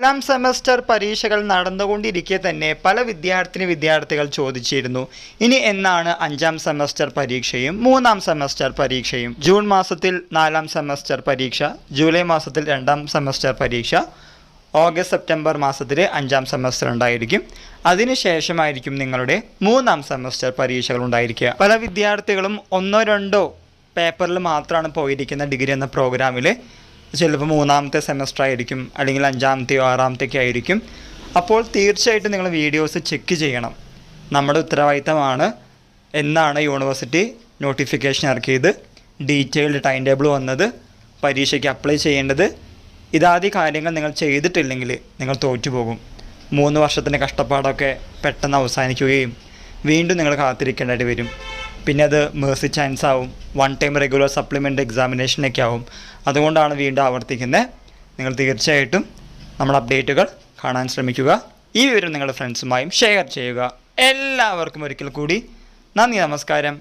നാലാം സെമസ്റ്റർ പരീക്ഷകൾ നടന്നുകൊണ്ടിരിക്കെ തന്നെ പല വിദ്യാർത്ഥികൾ ചോദിച്ചിരുന്നു, ഇനി എന്നാണ് 5ാം സെമസ്റ്റർ പരീക്ഷയും 3ാം സെമസ്റ്റർ പരീക്ഷയും. ജൂൺ മാസത്തിൽ 4ാം സെമസ്റ്റർ പരീക്ഷ, ജൂലൈ മാസത്തിൽ 2ാം സെമസ്റ്റർ പരീക്ഷ, ഓഗസ്റ്റ് സെപ്റ്റംബർ മാസത്തിൽ 5ാം സെമസ്റ്റർ ഉണ്ടായിരിക്കും. അതിനുശേഷമായിരിക്കും നിങ്ങളുടെ 3ാം സെമസ്റ്റർ പരീക്ഷകൾ ഉണ്ടായിരിക്കുക. പല വിദ്യാർത്ഥികളും 1-2 പേപ്പറിൽ മാത്രമാണ് പോയിരിക്കുന്ന ഡിഗ്രി എന്ന പ്രോഗ്രാമിൽ. ചിലപ്പോൾ 3ാമത്തെ സെമസ്റ്റർ ആയിരിക്കും, അല്ലെങ്കിൽ 5ാമത്തെയോ 6ാമത്തെയൊക്കെ ആയിരിക്കും. അപ്പോൾ തീർച്ചയായിട്ടും നിങ്ങൾ വീഡിയോസ് ചെക്ക് ചെയ്യണം. നമ്മുടെ ഉത്തരവാദിത്തമാണ്. എന്നാണ് യൂണിവേഴ്സിറ്റി നോട്ടിഫിക്കേഷൻ ഇറക്കിയത്, ഡീറ്റെയിൽഡ് ടൈം ടേബിൾ വന്നത്, പരീക്ഷയ്ക്ക് അപ്ലൈ ചെയ്യേണ്ടത്, ഇതാദ്യ കാര്യങ്ങൾ നിങ്ങൾ ചെയ്തിട്ടില്ലെങ്കിൽ നിങ്ങൾ തോറ്റുപോകും. 3 വർഷത്തിൻ്റെ കഷ്ടപ്പാടൊക്കെ പെട്ടെന്ന് അവസാനിക്കുകയും വീണ്ടും നിങ്ങൾ കാത്തിരിക്കേണ്ടതായിട്ട് വരും. പിന്നെ അത് മേഴ്സി ചാൻസ് ആവും, 1 ടൈം റെഗുലർ സപ്ലിമെൻ്റ് എക്സാമിനേഷനൊക്കെ ആവും. അതുകൊണ്ടാണ് വീണ്ടും ആവർത്തിക്കുന്നത്. നിങ്ങൾ തീർച്ചയായിട്ടും നമ്മുടെ അപ്ഡേറ്റുകൾ കാണാൻ ശ്രമിക്കുക. ഈ വിവരം നിങ്ങളുടെ ഫ്രണ്ട്സുമായും ഷെയർ ചെയ്യുക. എല്ലാവർക്കും ഒരിക്കൽ കൂടി നന്ദി, നമസ്കാരം.